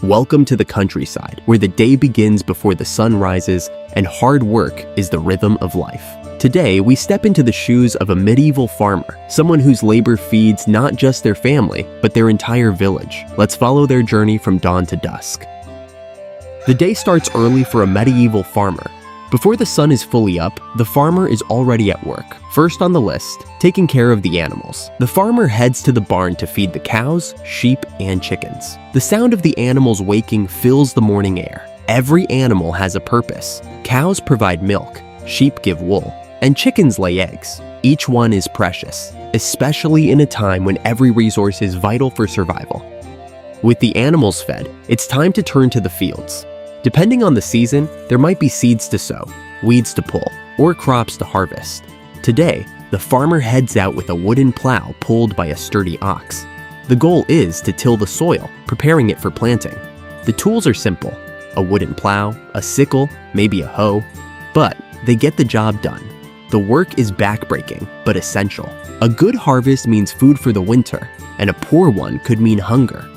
Welcome to the countryside, where the day begins before the sun rises and hard work is the rhythm of life. Today, we step into the shoes of a medieval farmer, someone whose labor feeds not just their family, but their entire village. Let's follow their journey from dawn to dusk. The day starts early for a medieval farmer. Before the sun is fully up, the farmer is already at work. First on the list, taking care of the animals. The farmer heads to the barn to feed the cows, sheep, and chickens. The sound of the animals waking fills the morning air. Every animal has a purpose. Cows provide milk, sheep give wool, and chickens lay eggs. Each one is precious, especially in a time when every resource is vital for survival. With the animals fed, it's time to turn to the fields. Depending on the season, there might be seeds to sow, weeds to pull, or crops to harvest. Today, the farmer heads out with a wooden plow pulled by a sturdy ox. The goal is to till the soil, preparing it for planting. The tools are simple: a wooden plow, a sickle, maybe a hoe, but they get the job done. The work is backbreaking, but essential. A good harvest means food for the winter, and a poor one could mean hunger.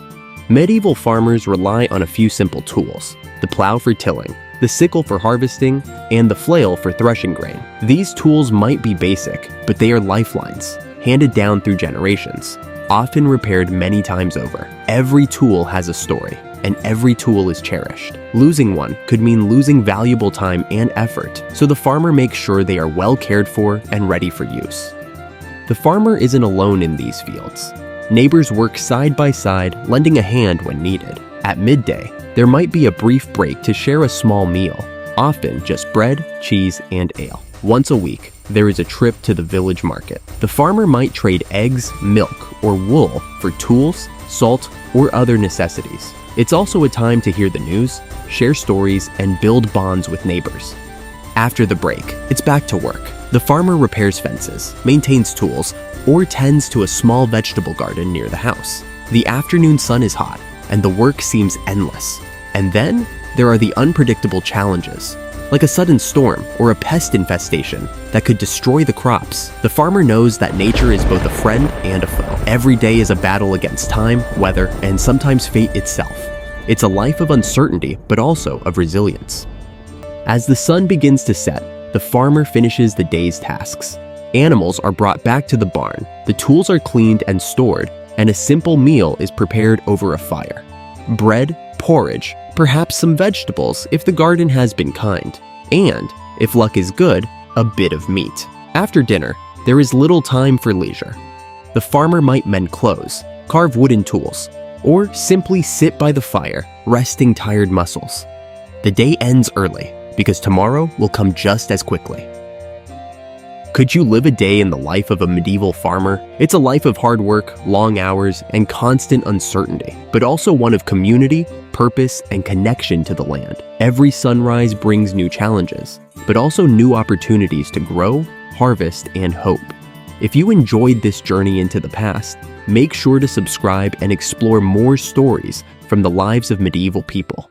Medieval farmers rely on a few simple tools: the plow for tilling, the sickle for harvesting, and the flail for threshing grain. These tools might be basic, but they are lifelines, handed down through generations, often repaired many times over. Every tool has a story, and every tool is cherished. Losing one could mean losing valuable time and effort, so the farmer makes sure they are well cared for and ready for use. The farmer isn't alone in these fields. Neighbors work side by side, lending a hand when needed. At midday, there might be a brief break to share a small meal, often just bread, cheese, and ale. Once a week, there is a trip to the village market. The farmer might trade eggs, milk, or wool for tools, salt, or other necessities. It's also a time to hear the news, share stories, and build bonds with neighbors. After the break, it's back to work. The farmer repairs fences, maintains tools, or tends to a small vegetable garden near the house. The afternoon sun is hot, and the work seems endless. And then, there are the unpredictable challenges, like a sudden storm or a pest infestation that could destroy the crops. The farmer knows that nature is both a friend and a foe. Every day is a battle against time, weather, and sometimes fate itself. It's a life of uncertainty, but also of resilience. As the sun begins to set, the farmer finishes the day's tasks. Animals are brought back to the barn, the tools are cleaned and stored, and a simple meal is prepared over a fire. Bread, porridge, perhaps some vegetables if the garden has been kind, and, if luck is good, a bit of meat. After dinner, there is little time for leisure. The farmer might mend clothes, carve wooden tools, or simply sit by the fire, resting tired muscles. The day ends early, because tomorrow will come just as quickly. Could you live a day in the life of a medieval farmer? It's a life of hard work, long hours, and constant uncertainty, but also one of community, purpose, and connection to the land. Every sunrise brings new challenges, but also new opportunities to grow, harvest, and hope. If you enjoyed this journey into the past, make sure to subscribe and explore more stories from the lives of medieval people.